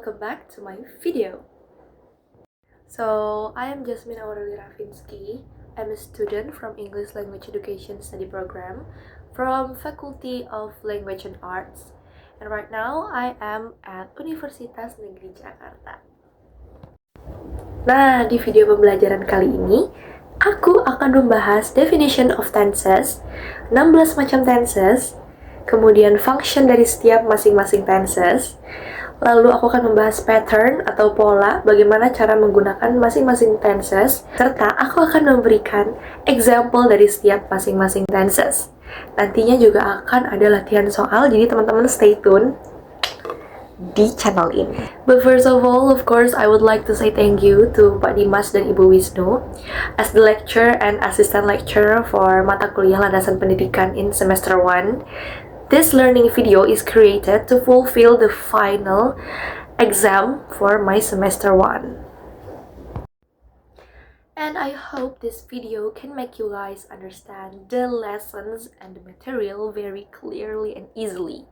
welcome back to my video. So, I am Jasmine Aureli Ravinsky. I'm a student from English Language Education Study Program from Faculty of Language and Arts. And right now, I am at Universitas Negeri Jakarta. Nah, di video pembelajaran kali ini, aku akan membahas definition of tenses, 16 macam tenses, kemudian function dari setiap masing-masing tenses. Lalu aku akan membahas pattern atau pola, bagaimana cara menggunakan masing-masing tenses, serta aku akan memberikan example dari setiap masing-masing tenses. Nantinya juga akan ada latihan soal, jadi teman-teman stay tune di channel ini. But first of all, of course, I would like to say thank you to Pak Dimas dan Ibu Wisnu as the lecturer and assistant lecturer for mata kuliah landasan pendidikan in semester 1. This learning video is created to fulfill the final exam for my semester 1. And I hope this video can make you guys understand the lessons and the material very clearly and easily.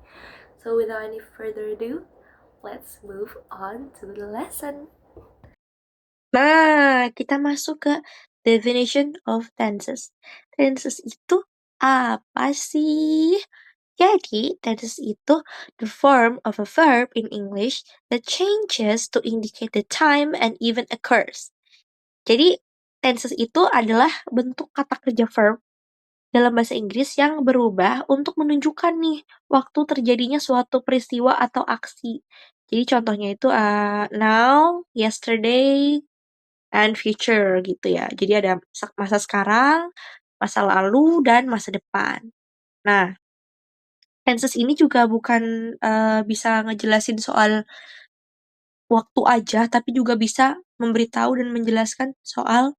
So without any further ado, let's move on to the lesson. Nah, kita masuk ke definition of tenses. Tenses itu apa sih? Jadi, tenses itu the form of a verb in English that changes to indicate the time and event occurs. Jadi, tenses itu adalah bentuk kata kerja verb dalam bahasa Inggris yang berubah untuk menunjukkan nih waktu terjadinya suatu peristiwa atau aksi. Jadi contohnya itu now, yesterday, and future gitu ya. Jadi ada masa sekarang, masa lalu, dan masa depan. Nah, tenses ini juga bukan bisa ngejelasin soal waktu aja, tapi juga bisa memberitahu dan menjelaskan soal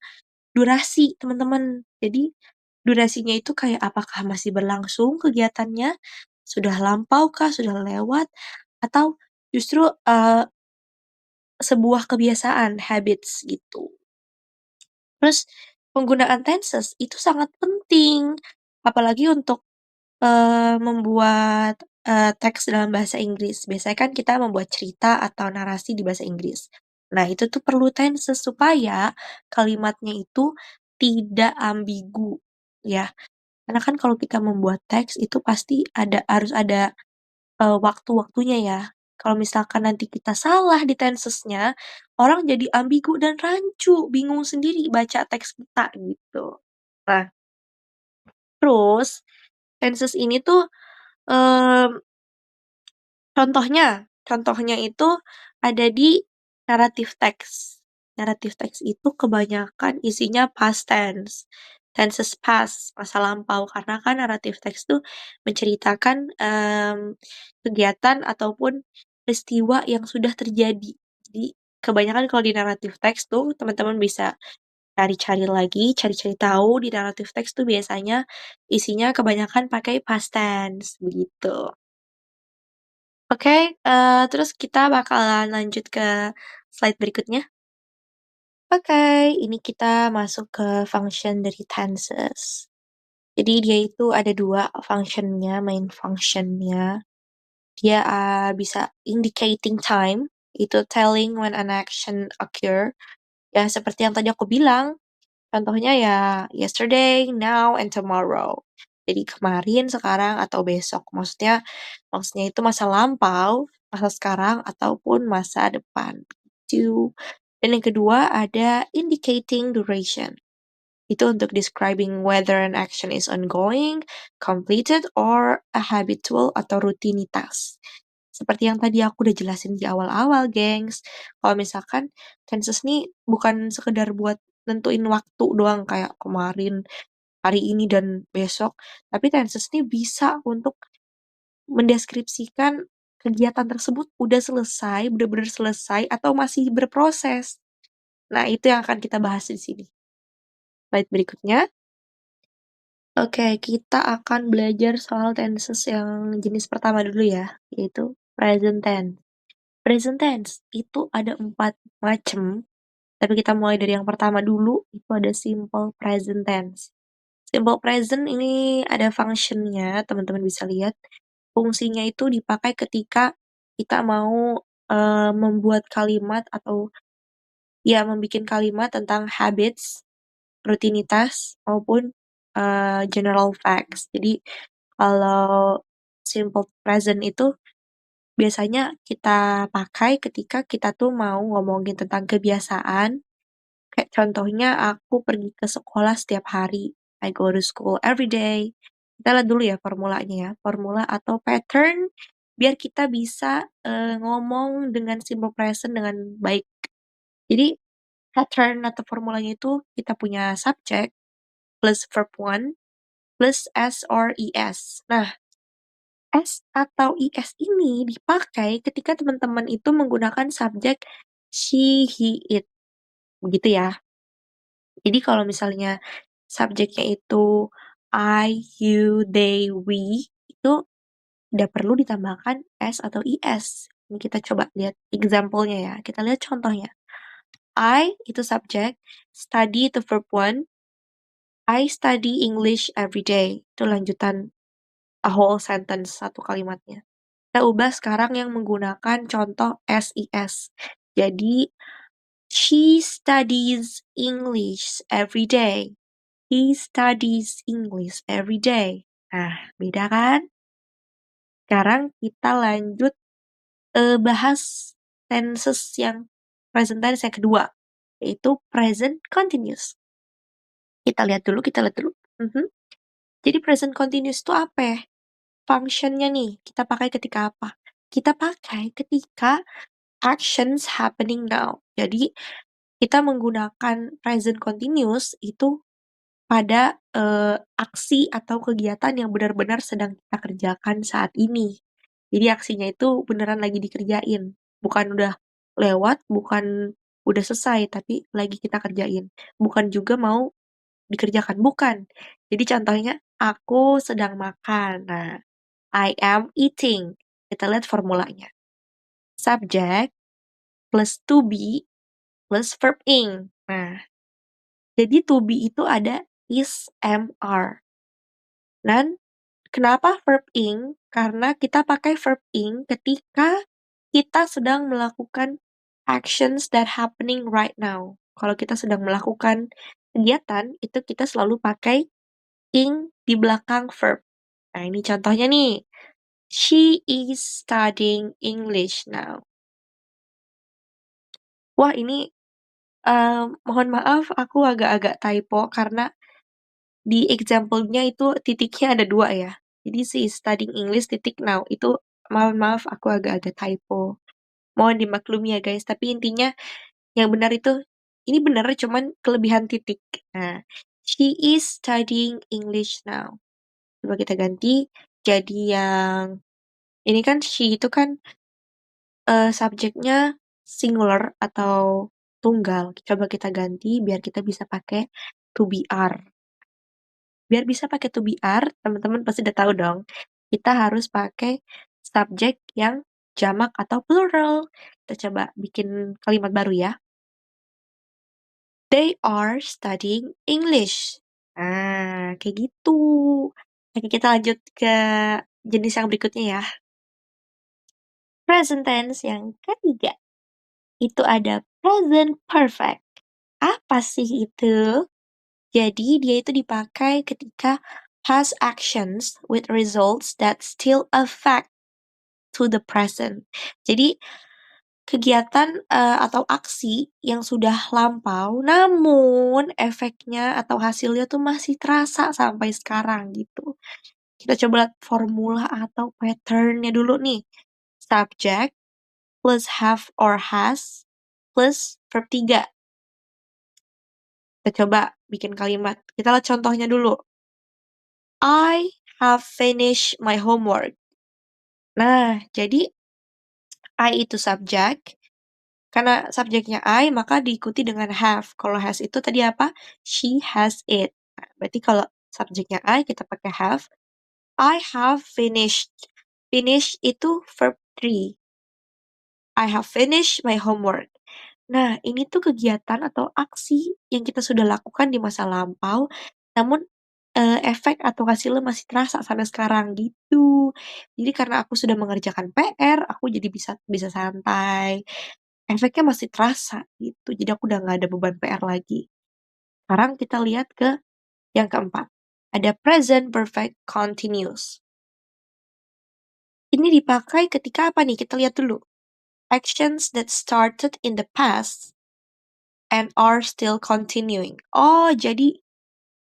durasi, teman-teman. Jadi, durasinya itu kayak apakah masih berlangsung kegiatannya, sudah lampau kah, sudah lewat, atau justru sebuah kebiasaan, habits gitu. Terus, penggunaan tenses itu sangat penting, apalagi untuk membuat teks dalam bahasa Inggris. Biasanya kan kita membuat cerita atau narasi di bahasa Inggris. Nah, itu tuh perlu tenses supaya kalimatnya itu tidak ambigu, ya. Karena kan kalau kita membuat teks itu pasti harus ada waktu-waktunya ya. Kalau misalkan nanti kita salah di tensesnya, orang jadi ambigu dan rancu, bingung sendiri baca teks kita gitu. Nah, terus tenses ini tuh contohnya itu ada di narrative text. Narrative text itu kebanyakan isinya past tense. Tenses past, masa lampau. Karena kan narrative text tuh menceritakan kegiatan ataupun peristiwa yang sudah terjadi. Jadi kebanyakan kalau di narrative text tuh teman-teman bisa cari-cari lagi, cari-cari tahu di narrative text tuh biasanya isinya kebanyakan pakai past tense, begitu. Oke, terus kita bakalan lanjut ke slide berikutnya. Oke, ini kita masuk ke function dari tenses. Jadi dia itu ada 2 functionnya, main functionnya. Dia bisa indicating time, itu telling when an action occur. Ya seperti yang tadi aku bilang, contohnya ya yesterday, now, and tomorrow. Jadi kemarin, sekarang, atau besok. Maksudnya itu masa lampau, masa sekarang, ataupun masa depan. Gitu. Dan yang kedua ada indicating duration. Itu untuk describing whether an action is ongoing, completed, or a habitual atau rutinitas. Seperti yang tadi aku udah jelasin di awal-awal, gengs. Kalau misalkan tenses nih bukan sekedar buat nentuin waktu doang kayak kemarin, hari ini, dan besok. Tapi tenses nih bisa untuk mendeskripsikan kegiatan tersebut udah selesai, benar-benar selesai, atau masih berproses. Nah, itu yang akan kita bahas di sini. Slide berikutnya. Oke, kita akan belajar soal tenses yang jenis pertama dulu ya, yaitu present tense. Present tense itu ada 4 macam, tapi kita mulai dari yang pertama dulu, itu ada simple present tense. Simple present ini ada functionnya, teman-teman bisa lihat. Fungsinya itu dipakai ketika kita mau membuat kalimat atau ya membuat kalimat tentang habits, rutinitas maupun general facts. Jadi kalau simple present itu biasanya kita pakai ketika kita tuh mau ngomongin tentang kebiasaan. Kayak contohnya aku pergi ke sekolah setiap hari. I go to school every day. Kita lihat dulu ya formulanya ya. Formula atau pattern biar kita bisa ngomong dengan simple present dengan baik. Jadi pattern atau formulanya itu kita punya subject plus verb one plus S or ES. Nah, S atau IS ini dipakai ketika teman-teman itu menggunakan subjek she, he, it. Begitu ya. Jadi kalau misalnya subjeknya itu I, you, they, we, itu tidak perlu ditambahkan S atau IS. Ini kita coba lihat example-nya ya. Kita lihat contohnya. I itu subjek, study itu verb one, I study English every day. Itu lanjutan a whole sentence, satu kalimatnya. Kita ubah sekarang yang menggunakan contoh SIS. Jadi, she studies English every day. He studies English every day. Nah, beda kan? Sekarang kita lanjut bahas tenses yang present tense yang kedua, yaitu present continuous. Kita lihat dulu. Mhm. Jadi present continuous itu apa ya? Functionnya nih, kita pakai ketika apa? Kita pakai ketika actions happening now. Jadi, kita menggunakan present continuous itu pada aksi atau kegiatan yang benar-benar sedang kita kerjakan saat ini. Jadi aksinya itu beneran lagi dikerjain, bukan udah lewat, bukan udah selesai, tapi lagi kita kerjain. Bukan juga mau dikerjakan, bukan. Jadi contohnya, aku sedang makan. Nah, I am eating. Kita lihat formulanya. Subject plus to be plus verb ing. Nah, jadi to be itu ada is, am, are. Dan kenapa verb ing? Karena kita pakai verb ing ketika kita sedang melakukan actions that happening right now. Kalau kita sedang melakukan kegiatan, itu kita selalu pakai ing di belakang verb. Nah, ini contohnya nih. She is studying English now. Wah, ini mohon maaf aku agak-agak typo karena di example-nya itu titiknya ada 2 ya. Jadi she is studying English titik now. Itu mohon maaf aku agak-agak typo. Mohon dimaklumi ya guys, tapi intinya yang benar itu ini benar cuman kelebihan titik. Nah, she is studying English now. Coba kita ganti jadi yang ini kan she itu kan subjeknya singular atau tunggal. Coba kita ganti biar kita bisa pakai to be are. Biar bisa pakai to be are, teman-teman pasti udah tahu dong. Kita harus pakai subjek yang jamak atau plural. Kita coba bikin kalimat baru ya. They are studying English. Nah, kayak gitu. Oke, kita lanjut ke jenis yang berikutnya ya. Present tense yang ketiga. Itu ada present perfect. Apa sih itu? Jadi dia itu dipakai ketika past actions with results that still affect to the present. Jadi kegiatan atau aksi yang sudah lampau, namun efeknya atau hasilnya tuh masih terasa sampai sekarang gitu. Kita coba lihat formula atau patternnya dulu nih. Subject plus have or has plus verb 3. Kita coba bikin kalimat. Kita lihat contohnya dulu. I have finished my homework. Nah, jadi I itu subjek. Karena subjeknya I, maka diikuti dengan have. Kalau has itu tadi apa? She has it. Nah, berarti kalau subjeknya I, kita pakai have. I have finished. Finish itu verb 3. I have finished my homework. Nah, ini tuh kegiatan atau aksi yang kita sudah lakukan di masa lampau, namun efek atau hasilnya masih terasa sampai sekarang gitu. Jadi karena aku sudah mengerjakan PR, aku aku jadi bisa santai. Efeknya masih terasa gitu. Jadi aku udah nggak ada beban PR lagi. Sekarang kita lihat ke yang keempat. Ada present perfect continuous. Ini dipakai ketika apa nih? Kita lihat dulu. Actions that started in the past and are still continuing. Oh, jadi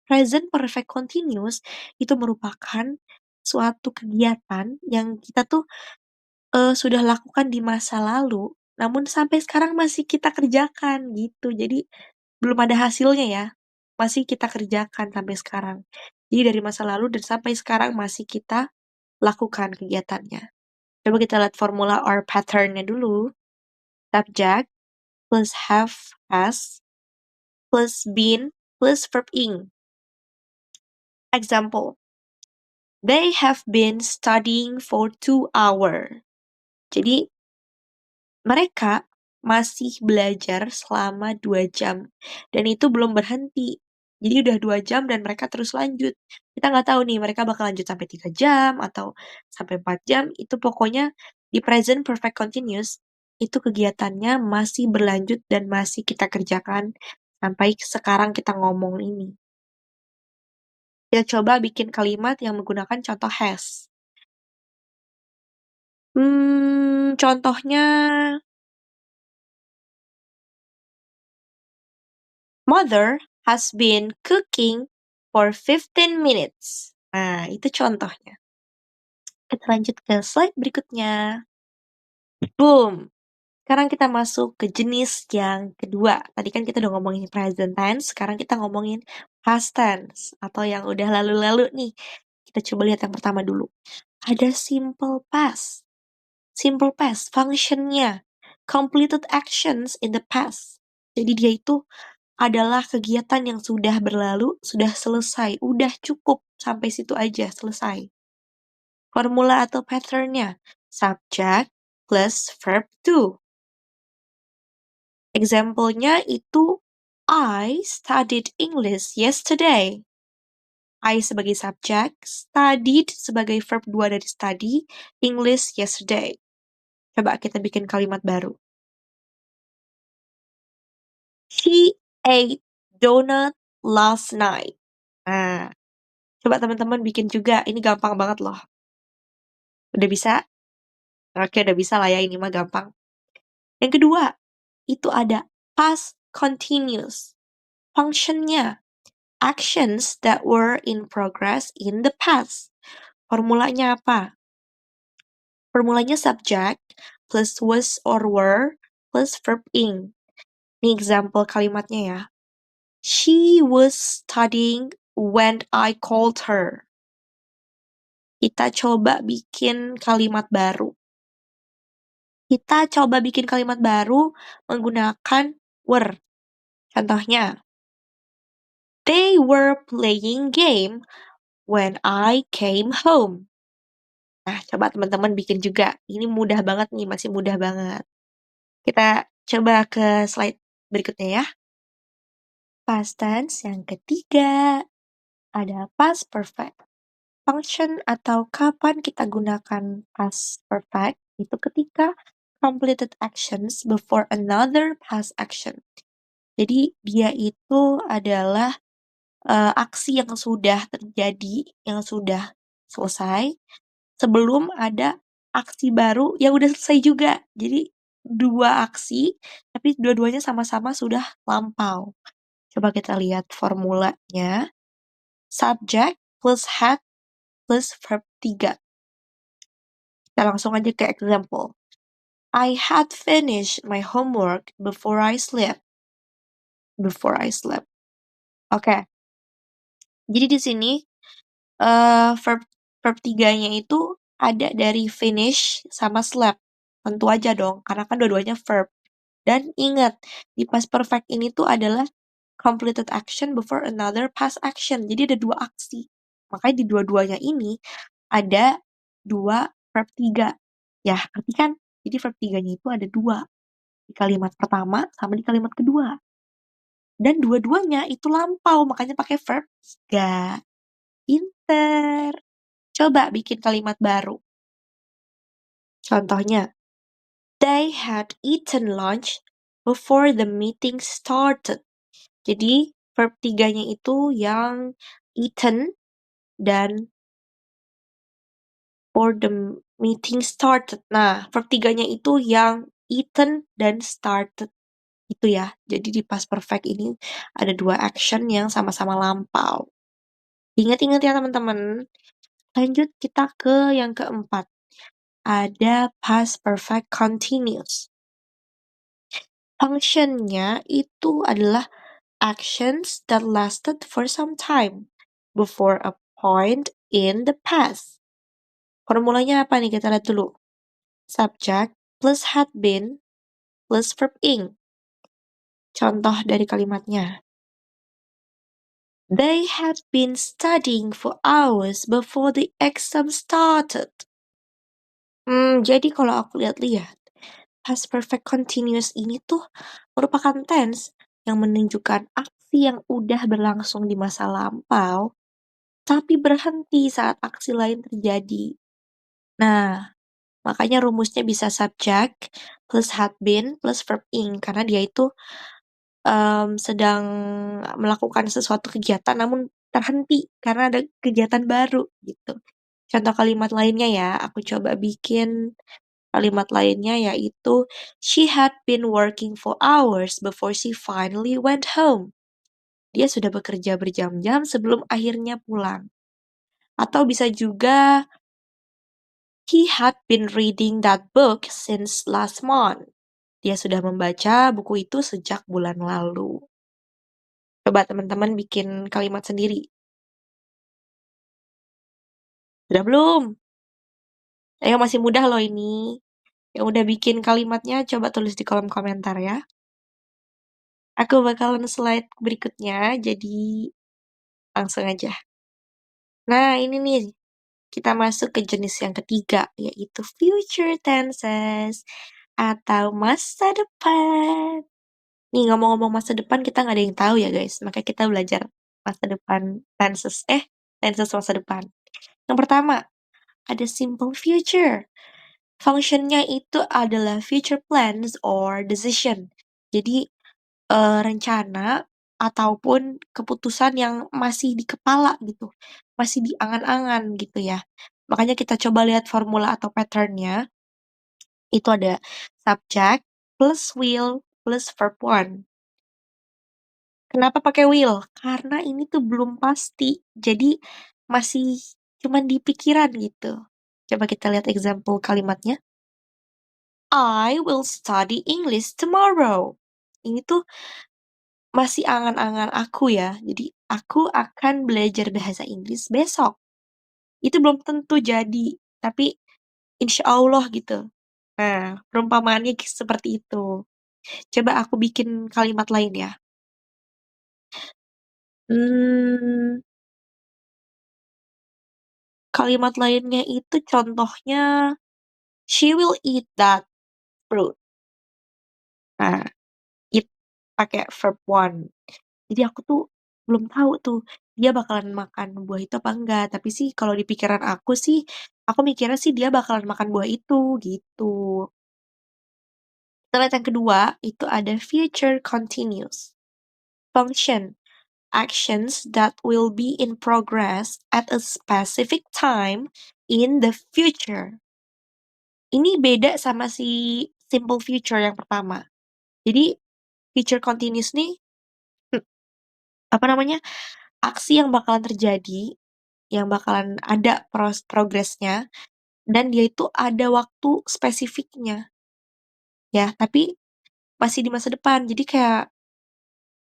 present perfect continuous itu merupakan suatu kegiatan yang kita tuh sudah lakukan di masa lalu, namun sampai sekarang masih kita kerjakan gitu. Jadi belum ada hasilnya ya, masih kita kerjakan sampai sekarang. Jadi dari masa lalu dan sampai sekarang masih kita lakukan kegiatannya. Coba kita lihat formula or pattern-nya dulu. Subject plus have has plus been plus verb ing. Example, they have been studying for 2 hours. Jadi, mereka masih belajar selama 2 jam. Dan itu belum berhenti. Jadi udah 2 jam dan mereka terus lanjut. Kita nggak tahu nih mereka bakal lanjut sampai 3 jam atau sampai 4 jam. Itu pokoknya di present perfect continuous, itu kegiatannya masih berlanjut dan masih kita kerjakan sampai sekarang kita ngomong ini. Kita coba bikin kalimat yang menggunakan contoh has. Contohnya, Mother has been cooking for 15 minutes. Nah, itu contohnya. Kita lanjut ke slide berikutnya. Boom. Sekarang kita masuk ke jenis yang kedua. Tadi kan kita udah ngomongin present tense, sekarang kita ngomongin past tense atau yang udah lalu-lalu nih. Kita coba lihat yang pertama dulu. Ada simple past. Simple past, functionnya completed actions in the past. Jadi dia itu adalah kegiatan yang sudah berlalu, sudah selesai, udah cukup sampai situ aja, selesai. Formula atau patternnya, subject plus verb to. Example-nya itu, I studied English yesterday. I sebagai subjek, studied sebagai verb 2 dari study, English yesterday. Coba kita bikin kalimat baru. She ate donut last night. Nah, coba teman-teman bikin juga. Ini gampang banget loh. Udah bisa? Oke, udah bisa lah ya. Ini mah gampang. Yang kedua, itu ada past continuous. Functionnya, actions that were in progress in the past. Formulanya apa? Formulanya subject plus was or were plus verb ing. Ini example kalimatnya ya. She was studying when I called her. Kita coba bikin kalimat baru. Kita coba bikin kalimat baru menggunakan were. Contohnya, they were playing game when I came home. Nah, coba teman-teman bikin juga. Ini mudah banget nih, masih mudah banget. Kita coba ke slide berikutnya ya. Past tense yang ketiga ada past perfect. Function atau kapan kita gunakan past perfect itu ketika completed actions before another past action. Jadi dia itu adalah aksi yang sudah terjadi, yang sudah selesai sebelum ada aksi baru yang udah selesai juga. Jadi 2 aksi tapi dua-duanya sama-sama sudah lampau. Coba kita lihat formulanya. Subject plus had plus verb 3. Kita langsung aja ke example. I had finished my homework before I slept. Before I slept. Oke. Jadi di sini verb 3-nya itu ada dari finish sama slept. Tentu aja dong, karena kan dua-duanya verb. Dan ingat, di past perfect ini tuh adalah completed action before another past action. Jadi ada 2 aksi. Makanya di dua-duanya ini ada 2 verb 3. Ya, ngerti kan? Jadi verb 3-nya itu ada 2. Di kalimat pertama sama di kalimat kedua. Dan dua-duanya itu lampau, makanya pakai verb 3. Pinter. Coba bikin kalimat baru. Contohnya, They had eaten lunch before the meeting started. Jadi verb tiganya itu yang eaten dan before the meeting started. Nah, verb tiganya itu yang eaten dan started. Itu ya. Jadi di past perfect ini ada dua action yang sama-sama lampau. Ingat-ingat ya teman-teman. Lanjut kita ke yang keempat. Ada past perfect continuous. Functionnya itu adalah actions that lasted for some time before a point in the past. Formulanya apa nih? Kita lihat dulu. Subject plus had been plus verb ing. Contoh dari kalimatnya. They had been studying for hours before the exam started. Jadi kalau aku lihat-lihat, past perfect continuous ini tuh merupakan tense yang menunjukkan aksi yang udah berlangsung di masa lampau, tapi berhenti saat aksi lain terjadi. Nah, makanya rumusnya bisa subject plus had been plus verb ing, karena dia itu sedang melakukan sesuatu kegiatan namun terhenti karena ada kegiatan baru gitu. Contoh kalimat lainnya ya, aku coba bikin kalimat lainnya yaitu she had been working for hours before she finally went home. Dia sudah bekerja berjam-jam sebelum akhirnya pulang. Atau bisa juga he had been reading that book since last month. Dia sudah membaca buku itu sejak bulan lalu. Coba teman-teman bikin kalimat sendiri. Sudah belum? Ayo masih mudah loh ini. Yang udah bikin kalimatnya coba tulis di kolom komentar ya. Aku bakalan slide berikutnya, jadi langsung aja. Nah, ini nih, kita masuk ke jenis yang ketiga, yaitu future tenses atau masa depan. Nih, ngomong-ngomong masa depan, kita nggak ada yang tahu ya guys, makanya kita belajar masa depan tenses masa depan. Yang pertama, ada simple future. Functionnya itu adalah future plans or decision. Jadi, rencana ataupun keputusan yang masih di kepala gitu, masih di angan-angan gitu ya. Makanya kita coba lihat formula atau pattern-nya, itu ada subject plus will plus verb one. Kenapa pakai will? Karena ini tuh belum pasti, jadi masih cuman di pikiran gitu. Coba kita lihat example kalimatnya. I will study English tomorrow. Ini tuh masih angan-angan aku ya. Jadi aku akan belajar bahasa Inggris besok. Itu belum tentu jadi, tapi insya Allah gitu. Nah, perumpamaannya seperti itu. Coba aku bikin kalimat lain ya. Hmm, kalimat lainnya itu contohnya, she will eat that fruit. Nah, eat pakai verb one. Jadi aku tuh belum tahu tuh dia bakalan makan buah itu apa enggak. Tapi sih kalau di pikiran aku sih, aku mikirnya sih dia bakalan makan buah itu gitu. Kita lihat yang kedua, itu ada future continuous. Function, actions that will be in progress at a specific time in the future. Ini beda sama si simple future yang pertama. Jadi future continuous nih, apa namanya, aksi yang bakalan terjadi, yang bakalan ada progresnya, dan dia itu ada waktu spesifiknya, ya. Tapi masih di masa depan. Jadi kayak,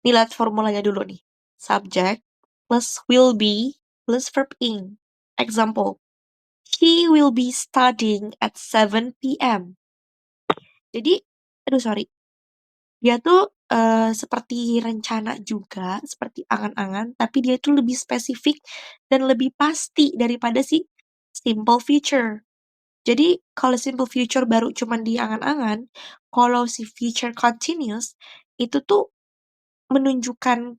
nih lihat formulanya dulu nih. Subject plus will be plus verb ing. Example, he will be studying at 7 p.m. Jadi, aduh sorry, dia tuh seperti rencana juga, seperti angan-angan, tapi dia itu lebih spesifik dan lebih pasti daripada si simple future. Jadi kalau simple future baru cuman di angan-angan, kalau si future continuous itu tuh menunjukkan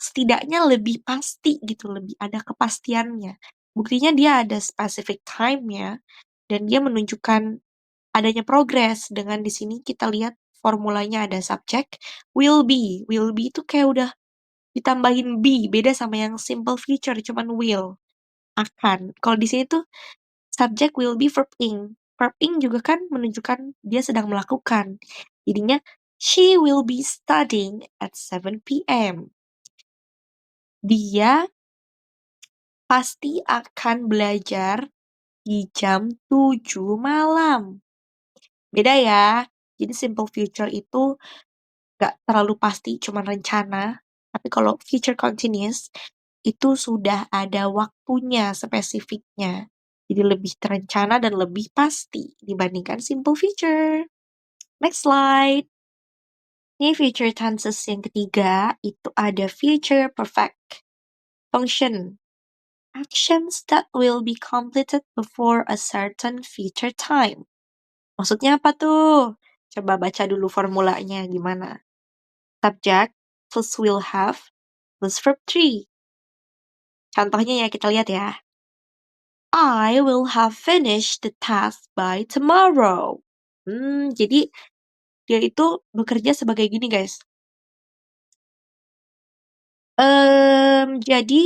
setidaknya lebih pasti gitu, lebih ada kepastiannya. Buktinya dia ada specific time-nya dan dia menunjukkan adanya progress. Dengan di sini kita lihat formulanya ada subject, will be. Will be itu kayak udah ditambahin be, beda sama yang simple future, cuman will, akan. Kalau di sini tuh subject will be verb ing. Verb ing juga kan menunjukkan dia sedang melakukan. Jadinya, she will be studying at 7 p.m. Dia pasti akan belajar di jam 7 malam. Beda ya. Jadi simple future itu nggak terlalu pasti, cuma rencana. Tapi kalau future continuous, itu sudah ada waktunya spesifiknya. Jadi lebih terencana dan lebih pasti dibandingkan simple future. Next slide. Ini future tenses yang ketiga, itu ada future perfect. Function. Actions that will be completed before a certain future time. Maksudnya apa tuh? Coba baca dulu formulanya gimana. Subject plus will have plus verb 3. Contohnya ya, kita lihat ya. I will have finished the task by tomorrow. Jadi dia itu bekerja sebagai gini, guys. Jadi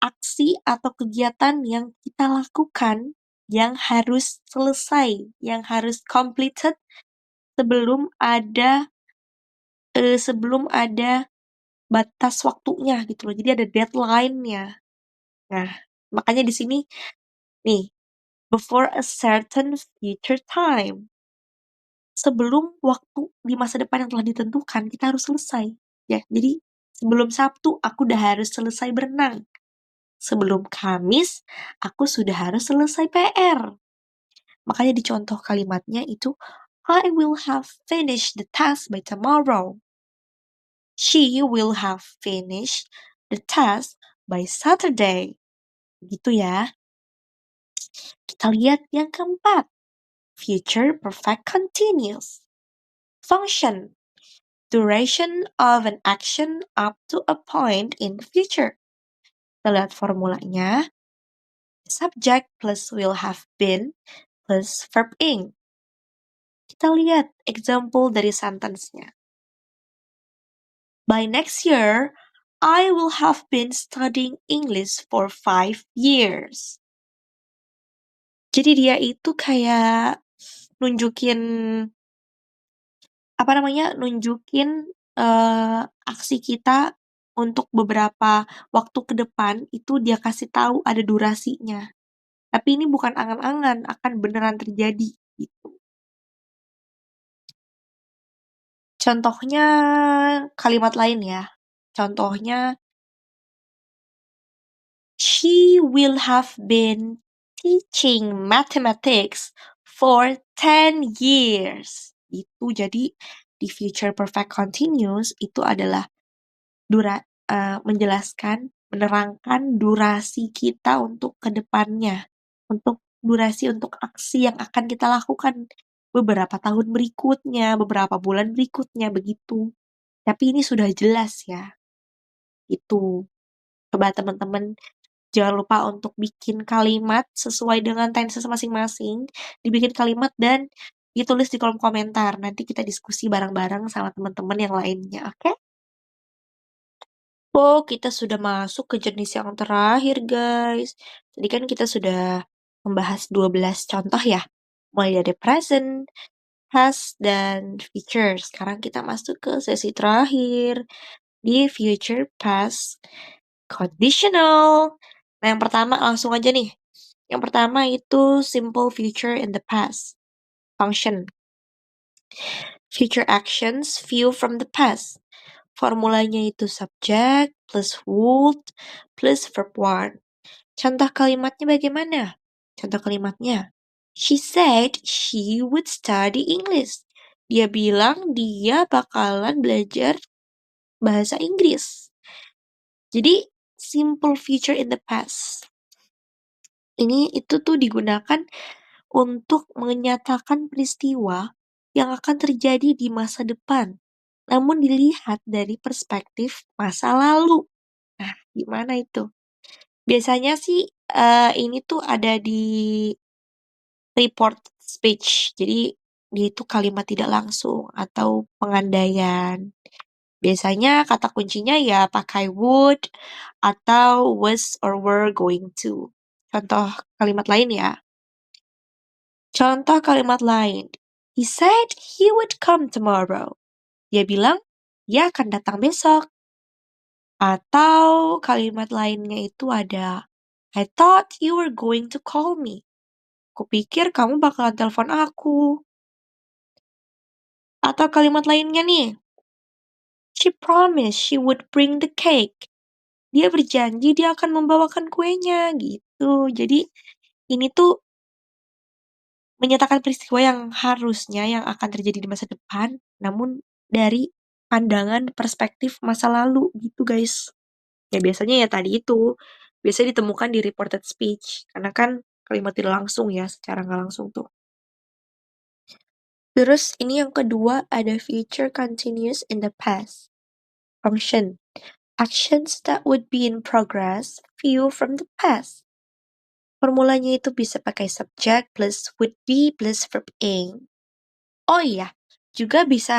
aksi atau kegiatan yang kita lakukan yang harus selesai, yang harus completed sebelum ada batas waktunya gitu loh. Jadi ada deadline-nya. Nah, makanya di sini nih, before a certain future time. Sebelum waktu di masa depan yang telah ditentukan, kita harus selesai. Ya, jadi sebelum Sabtu aku udah harus selesai berenang. Sebelum Kamis, aku sudah harus selesai PR. Makanya di contoh kalimatnya itu, I will have finished the task by tomorrow. She will have finished the task by Saturday. Gitu ya. Kita lihat yang keempat. Future perfect continuous. Function. Duration of an action up to a point in the future. Kita lihat formulanya. Subject plus will have been plus verb ing. Kita lihat example dari sentence-nya. By next year, I will have been studying English for 5 years. Jadi dia itu kayak nunjukin aksi kita untuk beberapa waktu ke depan itu dia kasih tahu ada durasinya. Tapi ini bukan angan-angan, akan beneran terjadi gitu. Contohnya kalimat lain ya. Contohnya, she will have been teaching mathematics for 10 years. Itu jadi di future perfect continuous itu adalah menerangkan durasi kita untuk kedepannya, untuk durasi untuk aksi yang akan kita lakukan beberapa tahun berikutnya, beberapa bulan berikutnya, begitu. Tapi ini sudah jelas ya, itu. Coba teman-teman jangan lupa untuk bikin kalimat sesuai dengan tenses masing-masing, dibikin kalimat dan ditulis di kolom komentar. Nanti kita diskusi bareng-bareng sama teman-teman yang lainnya, oke? Oh, kita sudah masuk ke jenis yang terakhir, guys. Tadi kan kita sudah membahas 12 contoh ya. Mulai dari present, past, dan future. Sekarang kita masuk ke sesi terakhir di future past conditional. Nah, yang pertama langsung aja nih. Yang pertama itu simple future in the past. Function. Future actions view from the past. Formulanya itu subject plus would plus verb one. Contoh kalimatnya bagaimana? Contoh kalimatnya. She said she would study English. Dia bilang dia bakalan belajar bahasa Inggris. Jadi, simple future in the past. Itu tuh digunakan untuk menyatakan peristiwa yang akan terjadi di masa depan. Namun dilihat dari perspektif masa lalu. Nah, gimana itu? Biasanya sih ini tuh ada di reports speech. Jadi dia itu kalimat tidak langsung atau pengandaian. Biasanya kata kuncinya ya pakai would atau was or were going to. Contoh kalimat lain ya. Contoh kalimat lain. He said he would come tomorrow. Dia bilang dia akan datang besok. Atau kalimat lainnya itu ada I thought you were going to call me. Kupikir kamu bakalan telepon aku. Atau kalimat lainnya nih. She promised she would bring the cake. Dia berjanji dia akan membawakan kuenya gitu. Jadi ini tuh menyatakan peristiwa yang harusnya yang akan terjadi di masa depan, namun dari pandangan perspektif masa lalu gitu guys. Ya biasanya ya tadi itu, biasanya ditemukan di reported speech, karena kan kalimat tidak langsung ya, secara nggak langsung tuh. Terus ini yang kedua ada future continuous in the past. Function. Actions that would be in progress view from the past. Formulanya itu bisa pakai subject plus would be plus verb ing. Oh iya, juga bisa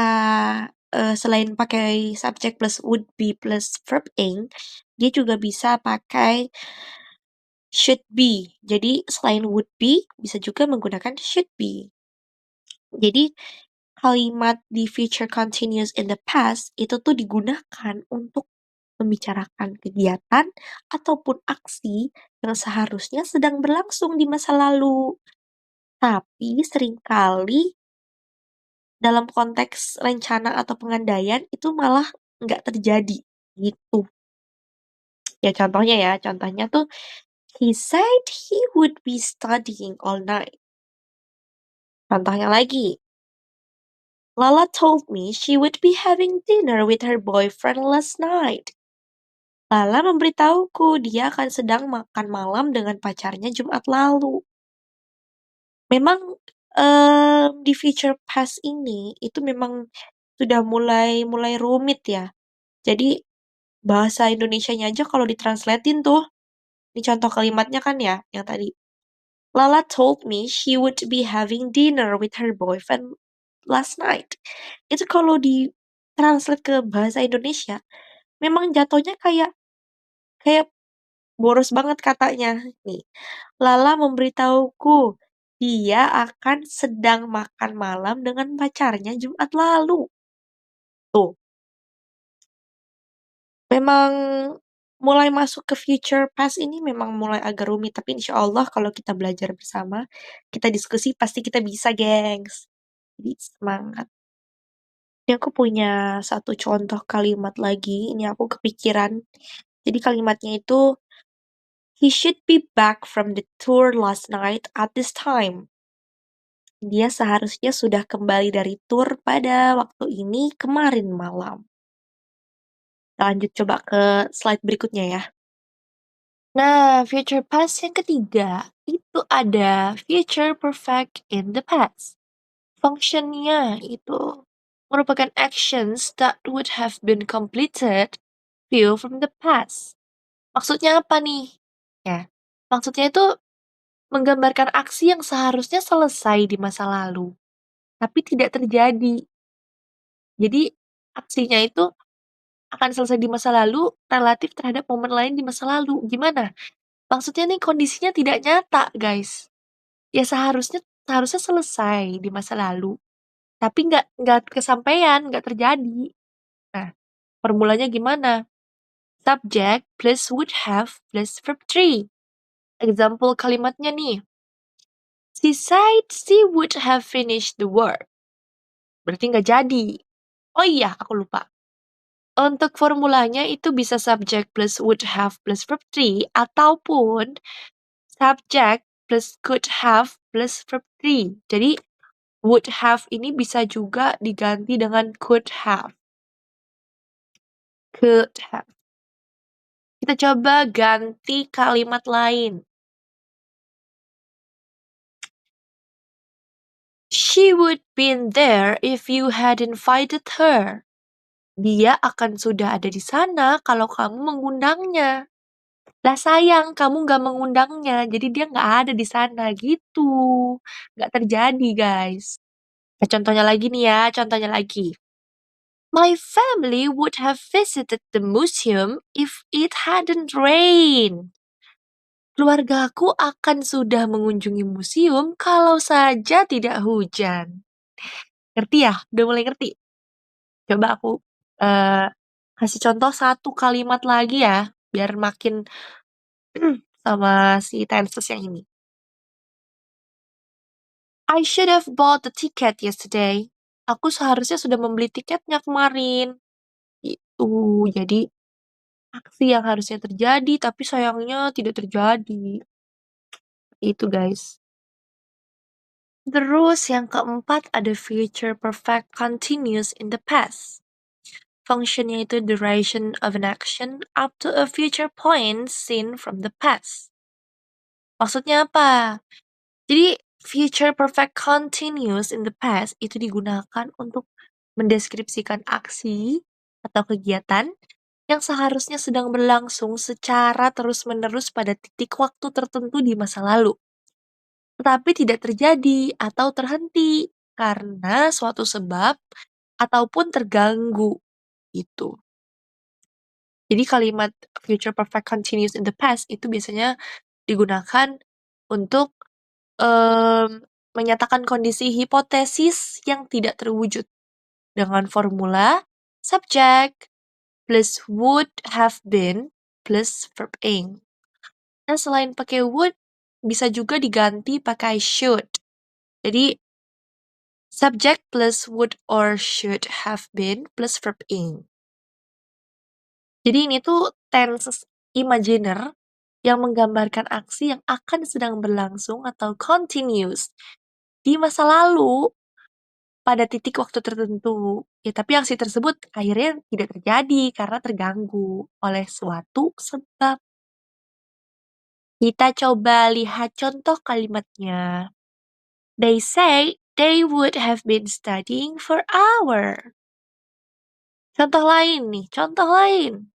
selain pakai subject plus would be plus verb ing, dia juga bisa pakai should be. Jadi selain would be, bisa juga menggunakan should be. Jadi kalimat di future continuous in the past itu tuh digunakan untuk membicarakan kegiatan ataupun aksi yang seharusnya sedang berlangsung di masa lalu. Tapi seringkali dalam konteks rencana atau pengandaian itu malah nggak terjadi gitu. Ya contohnya tuh he said he would be studying all night. Contohnya lagi, Lala told me she would be having dinner with her boyfriend last night. Lala memberitahuku dia akan sedang makan malam dengan pacarnya Jumat lalu. Memang di future past ini itu memang sudah mulai rumit ya. Jadi bahasa Indonesianya aja kalau ditranslatein tuh, ini contoh kalimatnya kan ya, yang tadi. Lala told me she would be having dinner with her boyfriend last night. Itu kalau ditranslate ke bahasa Indonesia, memang jatuhnya kayak kayak boros banget katanya. Nih, Lala memberitahuku dia akan sedang makan malam dengan pacarnya Jumat lalu. Tuh, memang mulai masuk ke future past ini memang mulai agak rumit, tapi insya Allah kalau kita belajar bersama, kita diskusi pasti kita bisa, gengs. Jadi semangat. Ini aku punya satu contoh kalimat lagi, ini aku kepikiran. Jadi kalimatnya itu, he should be back from the tour last night at this time. Dia seharusnya sudah kembali dari tour pada waktu ini kemarin malam. Lanjut coba ke slide berikutnya ya. Nah, future past yang ketiga, itu ada future perfect in the past. Functionnya itu merupakan actions that would have been completed view from the past. Maksudnya apa nih? Ya, maksudnya itu menggambarkan aksi yang seharusnya selesai di masa lalu, tapi tidak terjadi. Jadi, aksinya itu akan selesai di masa lalu relatif terhadap momen lain di masa lalu. Gimana? Maksudnya nih kondisinya tidak nyata, guys. Ya seharusnya selesai di masa lalu, tapi nggak kesampaian, nggak terjadi. Nah, formulanya gimana? Subject plus would have plus verb 3. Example kalimatnya nih. She said she would have finished the work. Berarti nggak jadi. Oh iya, aku lupa. Untuk formulanya itu bisa subject plus would have plus verb 3 ataupun subject plus could have plus verb 3. Jadi would have ini bisa juga diganti dengan could have. Could have. Kita coba ganti kalimat lain. She would been there if you had invited her. Dia akan sudah ada di sana kalau kamu mengundangnya. Lah sayang kamu nggak mengundangnya, jadi dia nggak ada di sana gitu. Nggak terjadi, guys. Nah, contohnya lagi nih ya, contohnya lagi. My family would have visited the museum if it hadn't rained. Keluargaku akan sudah mengunjungi museum kalau saja tidak hujan. Ngerti ya? Udah mulai ngerti? Coba aku eh, kasih contoh satu kalimat lagi ya, biar makin sama si tenses yang ini. I should have bought the ticket yesterday. Aku seharusnya sudah membeli tiketnya kemarin. Itu jadi aksi yang harusnya terjadi, tapi sayangnya tidak terjadi. Itu guys. Terus yang keempat ada future perfect continuous in the past. Functionnya itu duration of an action up to a future point seen from the past. Maksudnya apa? Jadi future perfect continuous in the past itu digunakan untuk mendeskripsikan aksi atau kegiatan yang seharusnya sedang berlangsung secara terus-menerus pada titik waktu tertentu di masa lalu, tetapi tidak terjadi atau terhenti karena suatu sebab ataupun terganggu itu. Jadi kalimat future perfect continuous in the past itu biasanya digunakan untuk menyatakan kondisi hipotesis yang tidak terwujud dengan formula subject plus would have been plus verb ing. Nah, selain pakai would, bisa juga diganti pakai should. Jadi, subject plus would or should have been plus verb ing. Jadi ini tuh tenses imaginer yang menggambarkan aksi yang akan sedang berlangsung atau continuous di masa lalu pada titik waktu tertentu. Ya, tapi aksi tersebut akhirnya tidak terjadi karena terganggu oleh suatu sebab. Kita coba lihat contoh kalimatnya. They say they would have been studying for hours. Contoh lain nih, contoh lain.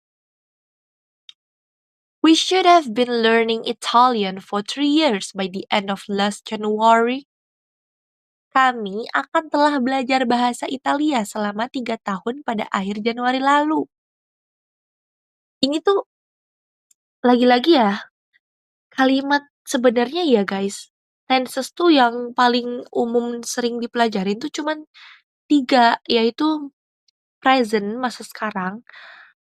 We should have been learning Italian for 3 years by the end of last January. Kami akan telah belajar bahasa Italia selama 3 tahun pada akhir Januari lalu. Ini tuh lagi-lagi ya, kalimat sebenarnya ya guys, tenses tuh yang paling umum sering dipelajarin tuh cuman 3, yaitu present, masa sekarang,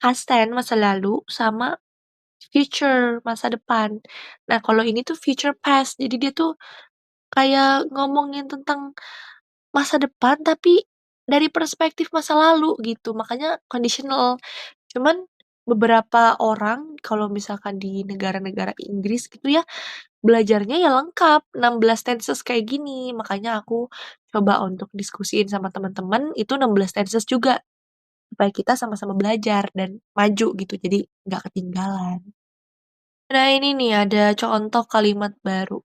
past tense, masa lalu, sama future, masa depan. Nah, kalau ini tuh future past, jadi dia tuh kayak ngomongin tentang masa depan, tapi dari perspektif masa lalu gitu, makanya conditional. Cuman beberapa orang, kalau misalkan di negara-negara Inggris gitu ya, belajarnya ya lengkap, 16 tenses kayak gini. Makanya aku coba untuk diskusiin sama teman-teman, itu 16 tenses juga. Supaya kita sama-sama belajar dan maju gitu, jadi nggak ketinggalan. Nah ini nih ada contoh kalimat baru.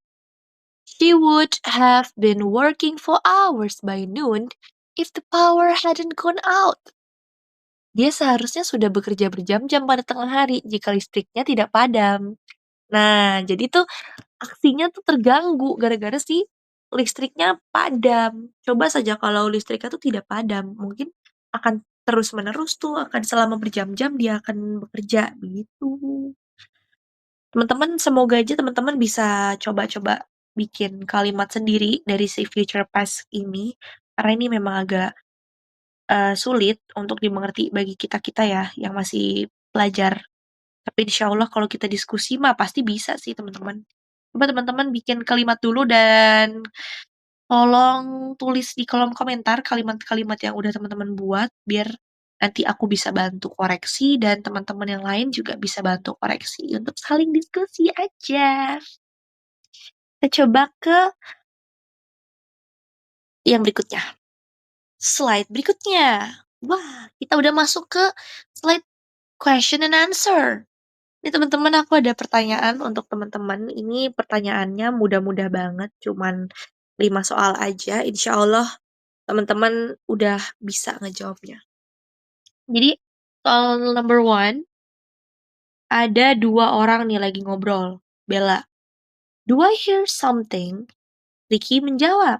She would have been working for hours by noon if the power hadn't gone out. Dia seharusnya sudah bekerja berjam-jam pada tengah hari jika listriknya tidak padam. Nah, jadi tuh aksinya tuh terganggu gara-gara si listriknya padam. Coba saja kalau listriknya tuh tidak padam, mungkin akan terus-menerus tuh, akan selama berjam-jam dia akan bekerja, begitu. Teman-teman, semoga aja teman-teman bisa coba-coba bikin kalimat sendiri dari si future past ini, karena ini memang agak sulit untuk dimengerti bagi kita-kita ya, yang masih belajar. Tapi insya Allah kalau kita diskusi mah pasti bisa sih teman-teman. Coba teman-teman bikin kalimat dulu dan tolong tulis di kolom komentar kalimat-kalimat yang udah teman-teman buat biar nanti aku bisa bantu koreksi dan teman-teman yang lain juga bisa bantu koreksi untuk saling diskusi aja. Kita coba ke yang berikutnya. Slide berikutnya. Wah, kita udah masuk ke slide question and answer. Ini teman-teman aku ada pertanyaan untuk teman-teman. Ini pertanyaannya mudah-mudah banget, cuman 5 soal aja. Insya Allah teman-teman udah bisa ngejawabnya. Jadi soal number one, Ada 2 orang nih lagi ngobrol. Bella, "Do I hear something?" Ricky menjawab,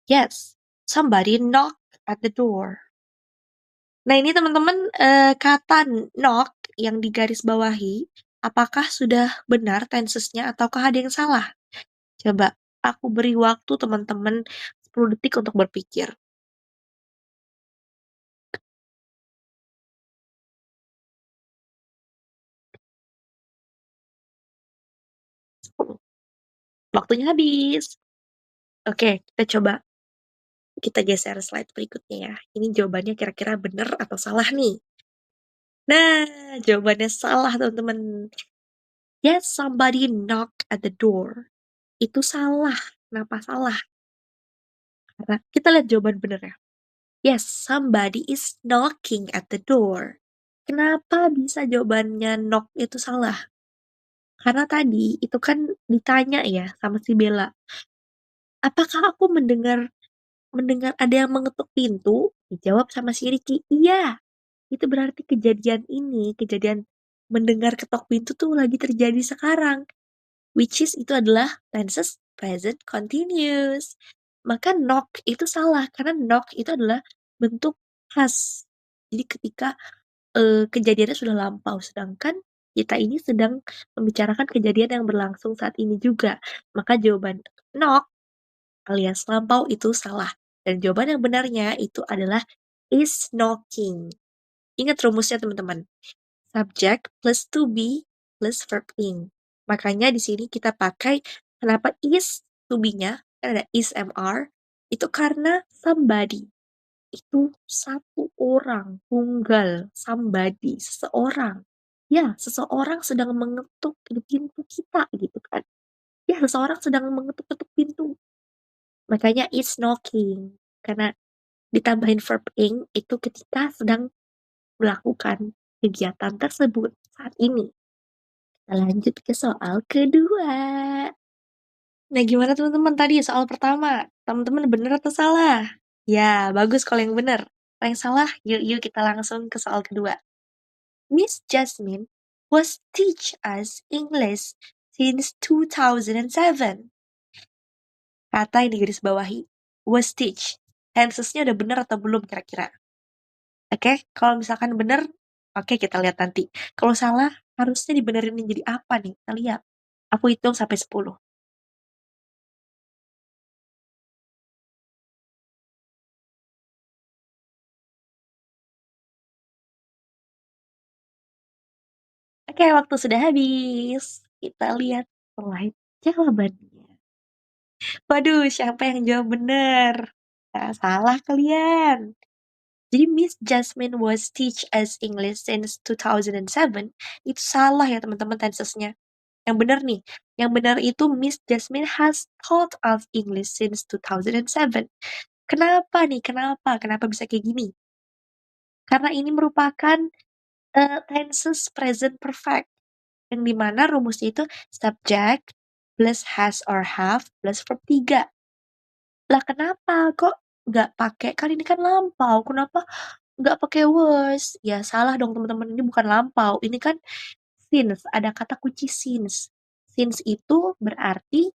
"Yes, somebody knocked at the door." Nah, ini teman-teman, kata knock yang digaris bawahi, apakah sudah benar tensesnya ataukah ada yang salah? Coba aku beri waktu teman-teman 10 detik untuk berpikir. Waktunya habis. Oke, kita geser slide berikutnya ya. Ini jawabannya kira-kira benar atau salah nih. Nah, jawabannya salah teman-teman. Yes, somebody knock at the door. Itu salah. Kenapa salah? Karena kita lihat jawaban benar ya. Yes, somebody is knocking at the door. Kenapa bisa jawabannya knock itu salah? Karena tadi itu kan ditanya ya sama si Bella. Apakah aku mendengar mendengar ada yang mengetuk pintu? Dijawab sama si Ricky, iya. Itu berarti kejadian mendengar ketok pintu tuh lagi terjadi sekarang. Which is itu adalah tenses present continuous. Maka knock itu salah, karena knock itu adalah bentuk has. Jadi ketika kejadiannya sudah lampau, sedangkan kita ini sedang membicarakan kejadian yang berlangsung saat ini juga. Maka jawaban knock alias lampau itu salah. Dan jawaban yang benarnya itu adalah is knocking. Ingat rumusnya teman-teman. Subject plus to be plus verb in. Makanya di sini kita pakai kenapa is to be-nya, kan ada is mr, itu karena somebody. Itu satu orang, tunggal, somebody, seseorang. Ya, seseorang sedang mengetuk di pintu kita gitu kan. Ya, seseorang sedang mengetuk-ketuk pintu. Makanya is knocking. Karena ditambahin verb ing itu ketika sedang melakukan kegiatan tersebut saat ini. Kita lanjut ke soal kedua. Nah, gimana teman-teman tadi soal pertama? Teman-teman bener atau salah? Ya, bagus kalau yang bener. Kalau yang salah, yuk kita langsung ke soal kedua. Miss Jasmine was teach us English since 2007. Kata yang digaris bawahi, was teach. Tenses-nya udah bener atau belum kira-kira? Oke, kalau misalkan bener, oke kita lihat nanti. Kalau salah, harusnya dibenerin jadi apa nih? Kita lihat. Aku hitung sampai 10. Oke, waktu sudah habis. Kita lihat slide jawabannya. Waduh, siapa yang jawab bener? Nah, salah kalian. Jadi Miss Jasmine was teach us English since 2007. Itu salah ya teman-teman tensesnya. Yang benar nih. Yang benar itu Miss Jasmine has taught us English since 2007. Kenapa nih? Kenapa? Kenapa bisa kayak gini? Karena ini merupakan tenses present perfect. Yang dimana rumusnya itu subject plus has or have plus verb 3. Lah kenapa kok nggak pakai, kan ini kan lampau, kenapa nggak pakai was? Ya salah dong teman-teman, ini bukan lampau, ini kan since, ada kata kunci since. Since itu berarti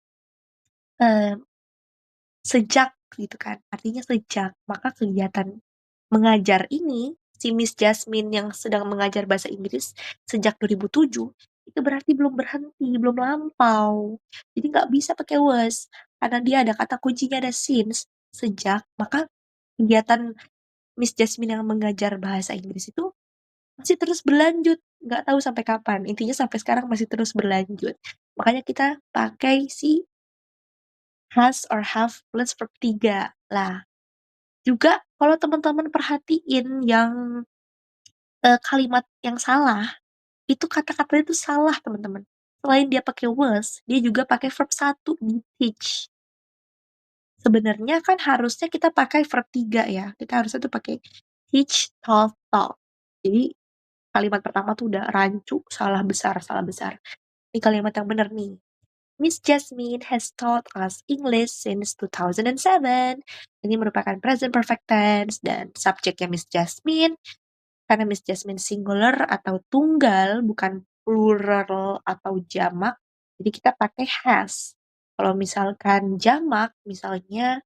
sejak gitu kan, artinya sejak. Maka kegiatan mengajar ini, si Miss Jasmine yang sedang mengajar bahasa Inggris sejak 2007, itu berarti belum berhenti, belum lampau. Jadi nggak bisa pakai was, karena dia ada kata kuncinya ada since, sejak, maka kegiatan Miss Jasmine yang mengajar bahasa Inggris itu masih terus berlanjut, nggak tahu sampai kapan. Intinya sampai sekarang masih terus berlanjut. Makanya kita pakai si has or have plus verb 3. Lah, juga kalau teman-teman perhatiin yang kalimat yang salah, itu kata-katanya itu salah teman-teman. Selain dia pakai was, dia juga pakai verb 1 di teach. Sebenarnya kan harusnya kita pakai verb 3 ya. Kita harusnya tuh pakai teach, taught, taught. Jadi kalimat pertama tuh udah rancu, salah besar, salah besar. Ini kalimat yang benar nih. Miss Jasmine has taught us English since 2007. Ini merupakan present perfect tense dan subjeknya Miss Jasmine. Karena Miss Jasmine singular atau tunggal, bukan plural atau jamak, jadi kita pakai has. Kalau misalkan jamak, misalnya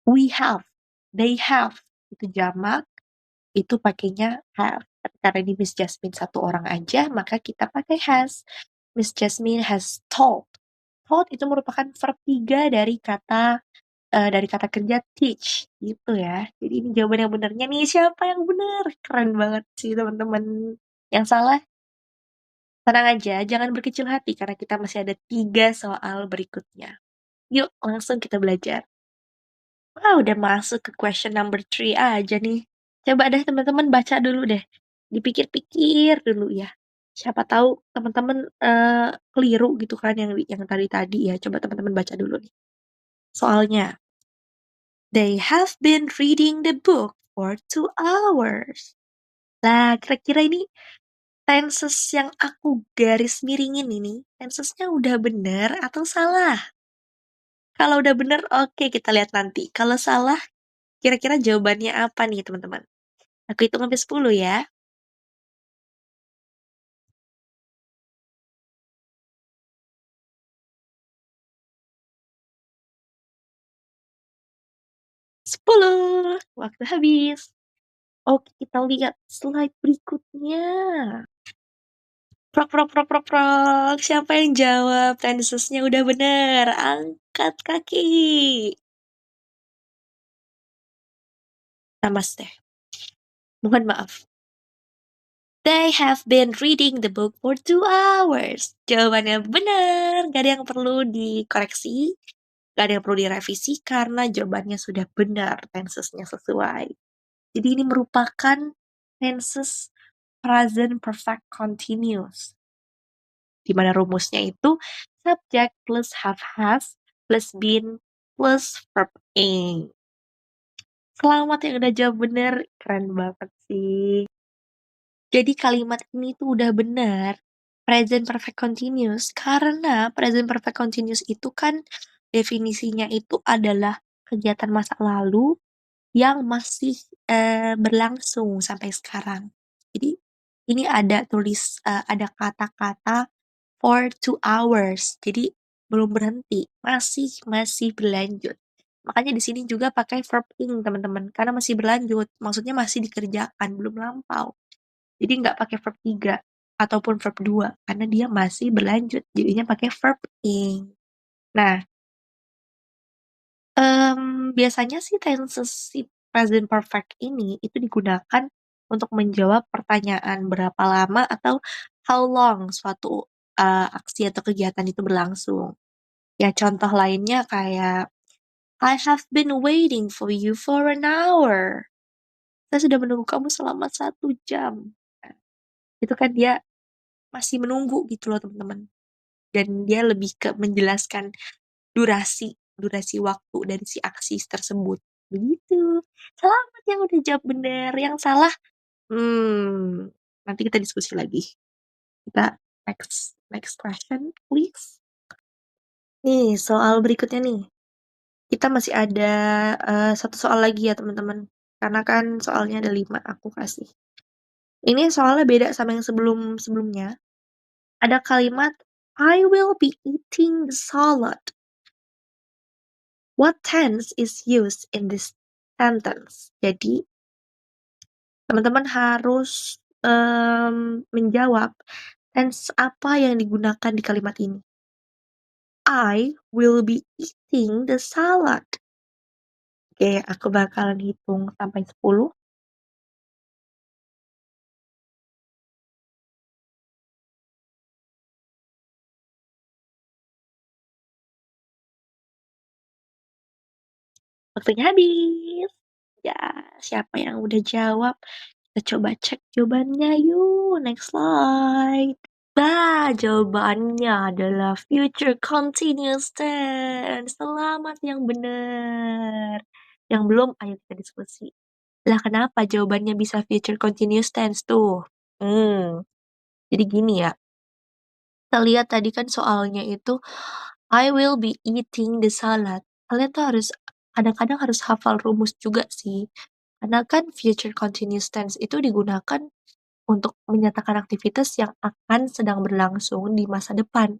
we have, they have, itu jamak, itu pakainya have. Tapi karena ini Miss Jasmine satu orang aja, maka kita pakai has. Miss Jasmine has told. Told itu merupakan verb 3 dari kata kerja teach, gitu ya. Jadi ini jawaban yang benernya nih, siapa yang bener? Keren banget sih teman-teman. Yang salah, tenang aja, jangan berkecil hati karena kita masih ada 3 soal berikutnya. Yuk, langsung kita belajar. Wah, udah masuk ke question number 3 aja nih. Coba deh teman-teman baca dulu deh. Dipikir-pikir dulu ya. Siapa tahu teman-teman keliru gitu kan yang tadi-tadi ya. Coba teman-teman baca dulu nih. Soalnya, they have been reading the book for 2 hours. Lah, kira-kira ini tenses yang aku garis miringin ini, tensesnya udah bener atau salah? Kalau udah bener, oke kita lihat nanti. Kalau salah, kira-kira jawabannya apa nih teman-teman? Aku hitung sampai 10 ya. 10. Waktu habis. Oke, kita lihat slide berikutnya. Prok, prok, prok, prok, prok. Siapa yang jawab? Tensesnya udah bener. Angkat kaki. Namaste. Mohon maaf. They have been reading the book for 2 hours. Jawabannya benar. Gak ada yang perlu dikoreksi. Gak ada yang perlu direvisi karena jawabannya sudah benar. Tensesnya sesuai. Jadi ini merupakan tenses present perfect continuous. Di mana rumusnya itu subject plus have has plus been plus verb ing. Selamat yang udah jawab bener. Keren banget sih. Jadi kalimat ini tuh udah benar present perfect continuous karena present perfect continuous itu kan definisinya itu adalah kegiatan masa lalu yang masih berlangsung sampai sekarang. Jadi ini ada kata-kata for 2 hours. Jadi belum berhenti, masih berlanjut. Makanya di sini juga pakai verb ing teman-teman karena masih berlanjut. Maksudnya masih dikerjakan, belum lampau. Jadi nggak pakai verb 3 ataupun verb 2 karena dia masih berlanjut. Jadinya pakai verb ing. Nah, biasanya sih tenses si present perfect ini itu digunakan untuk menjawab pertanyaan berapa lama atau how long suatu aksi atau kegiatan itu berlangsung. Ya contoh lainnya kayak I have been waiting for you for an hour. Saya sudah menunggu kamu selama 1 jam. Nah, itu kan dia masih menunggu gitu loh teman-teman. Dan dia lebih ke menjelaskan durasi waktu dari si aksi tersebut. Begitu. Selamat yang udah jawab bener. Yang salah, nanti kita diskusi lagi. Kita next question, please. Nih, soal berikutnya nih. Kita masih ada 1 soal lagi ya teman-teman. Karena kan soalnya ada 5 aku kasih. Ini soalnya beda sama yang sebelumnya. Ada kalimat I will be eating the salad. What tense is used in this sentence? Jadi, teman-teman harus menjawab tense apa yang digunakan di kalimat ini. I will be eating the salad. Oke, aku bakalan hitung sampai 10. Waktunya habis. Ya, siapa yang udah jawab? Kita coba cek jawabannya yuk. Next slide. Nah, jawabannya adalah future continuous tense. Selamat yang benar. Yang belum, ayo kita diskusi. Lah kenapa jawabannya bisa future continuous tense tuh? Jadi gini ya. Kita lihat tadi kan soalnya itu I will be eating the salad. Kalian tuh kadang-kadang harus hafal rumus juga sih. Karena kan future continuous tense itu digunakan untuk menyatakan aktivitas yang akan sedang berlangsung di masa depan.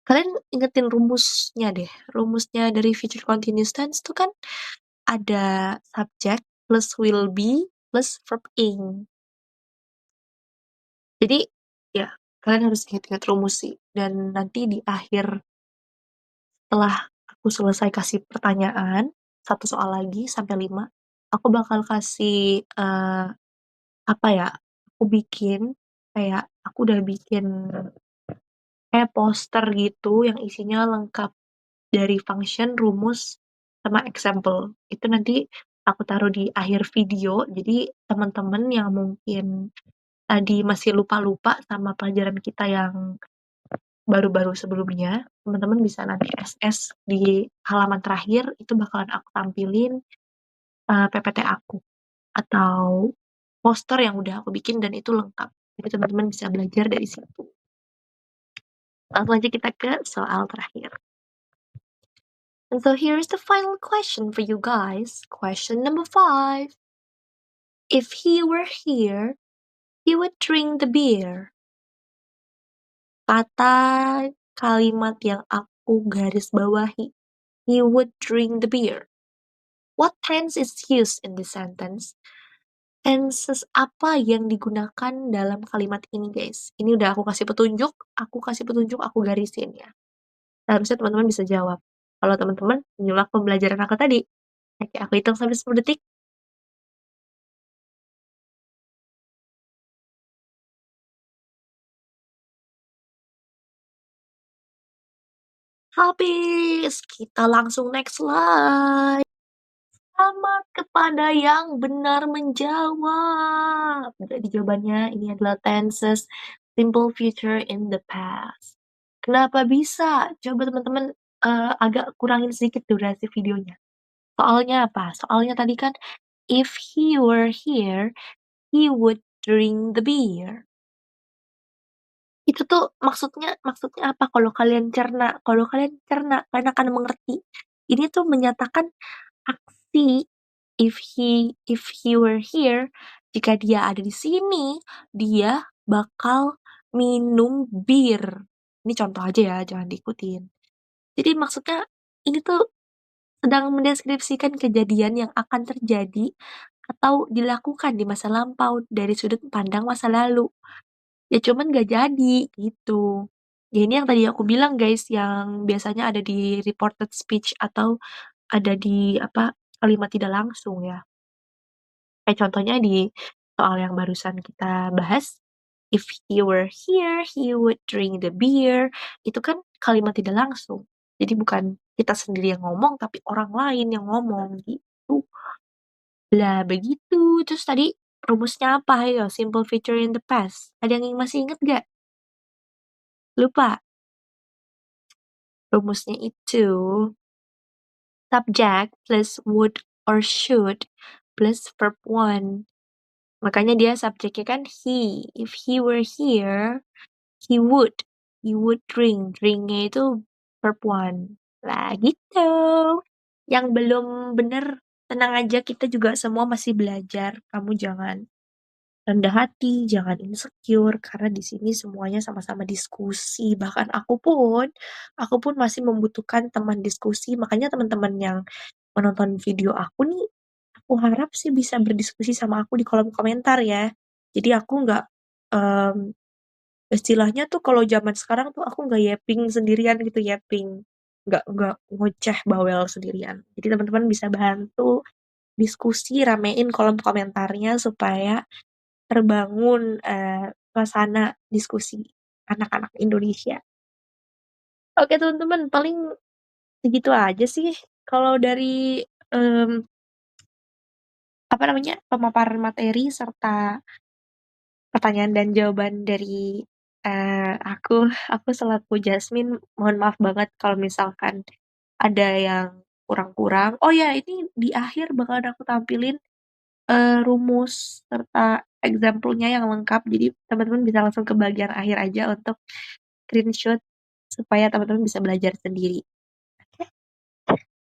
Kalian ingetin rumusnya deh. Rumusnya dari future continuous tense tuh kan ada subject plus will be plus verb ing. Jadi ya kalian harus ingat-ingat rumus sih. Dan nanti di akhir setelah aku selesai kasih pertanyaan, satu soal lagi sampai 5, aku bakal kasih apa ya? Aku bikin kayak aku udah bikin kayak poster gitu yang isinya lengkap dari function, rumus, sama example. Itu nanti aku taruh di akhir video. Jadi teman-teman yang mungkin tadi masih lupa-lupa sama pelajaran kita yang baru-baru sebelumnya, teman-teman bisa nanti SS di halaman terakhir, itu bakalan aku tampilin PPT aku atau poster yang udah aku bikin dan itu lengkap. Jadi teman-teman bisa belajar dari situ. Langsung aja kita ke soal terakhir. And so here's the final question for you guys. Question number 5. If he were here, he would drink the beer. Kata kalimat yang aku garis bawahi. He would drink the beer. What tense is used in this sentence? Tenses apa yang digunakan dalam kalimat ini, guys? Ini udah aku kasih petunjuk, aku garisin ya. Harusnya teman-teman bisa jawab. Kalau teman-teman menyimak pembelajaran aku tadi. Oke, aku hitung sampai 10 detik. Habis, kita langsung next slide. Selamat kepada yang benar menjawab. Jadi jawabannya ini adalah tenses simple future in the past. Kenapa bisa? Coba teman-teman agak kurangin sedikit durasi videonya. Soalnya apa? Soalnya tadi kan if he were here, he would drink the beer. Itu tuh maksudnya apa? Kalau kalian cerna, kalian akan mengerti. Ini tuh menyatakan aksi if he were here, jika dia ada di sini, dia bakal minum bir. Ini contoh aja ya, jangan diikutin. Jadi maksudnya ini tuh sedang mendeskripsikan kejadian yang akan terjadi atau dilakukan di masa lampau dari sudut pandang masa lalu. Ya cuman gak jadi gitu. Ya ini yang tadi aku bilang guys, yang biasanya ada di reported speech atau ada di kalimat tidak langsung ya. Kayak contohnya di soal yang barusan kita bahas, if he were here, he would drink the beer. Itu kan kalimat tidak langsung. Jadi bukan kita sendiri yang ngomong, tapi orang lain yang ngomong gitu. Lah begitu. Terus tadi rumusnya apa? Ayo, simple future in the past. Ada yang masih inget gak? Lupa. Rumusnya itu subject plus would or should plus verb one. Makanya dia subjeknya kan he. If he were here, he would. He would drink. Drinknya itu verb one. Lah gitu. Yang belum bener, tenang aja, kita juga semua masih belajar. Kamu jangan rendah hati, jangan insecure, karena di sini semuanya sama-sama diskusi. Bahkan aku pun masih membutuhkan teman diskusi. Makanya teman-teman yang menonton video aku nih, aku harap sih bisa berdiskusi sama aku di kolom komentar ya. Jadi aku nggak, istilahnya tuh kalau zaman sekarang tuh aku nggak yapping sendirian gitu, nggak ngoceh bawel sendirian. Jadi teman-teman bisa bantu diskusi, ramein kolom komentarnya supaya terbangun suasana diskusi anak-anak Indonesia. Oke teman-teman, paling segitu aja sih kalau dari pemaparan materi serta pertanyaan dan jawaban dari aku selaku Jasmine. Mohon maaf banget kalau misalkan ada yang kurang-kurang. Oh ya, ini di akhir bakalan aku tampilin rumus serta example-nya yang lengkap. Jadi teman-teman bisa langsung ke bagian akhir aja untuk screenshot supaya teman-teman bisa belajar sendiri. Okay?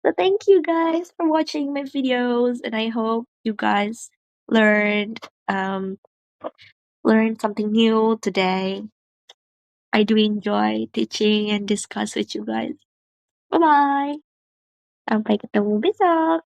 So thank you guys for watching my videos and I hope you guys learned learn something new today. I do enjoy teaching and discuss with you guys. Bye-bye. Sampai ketemu besok.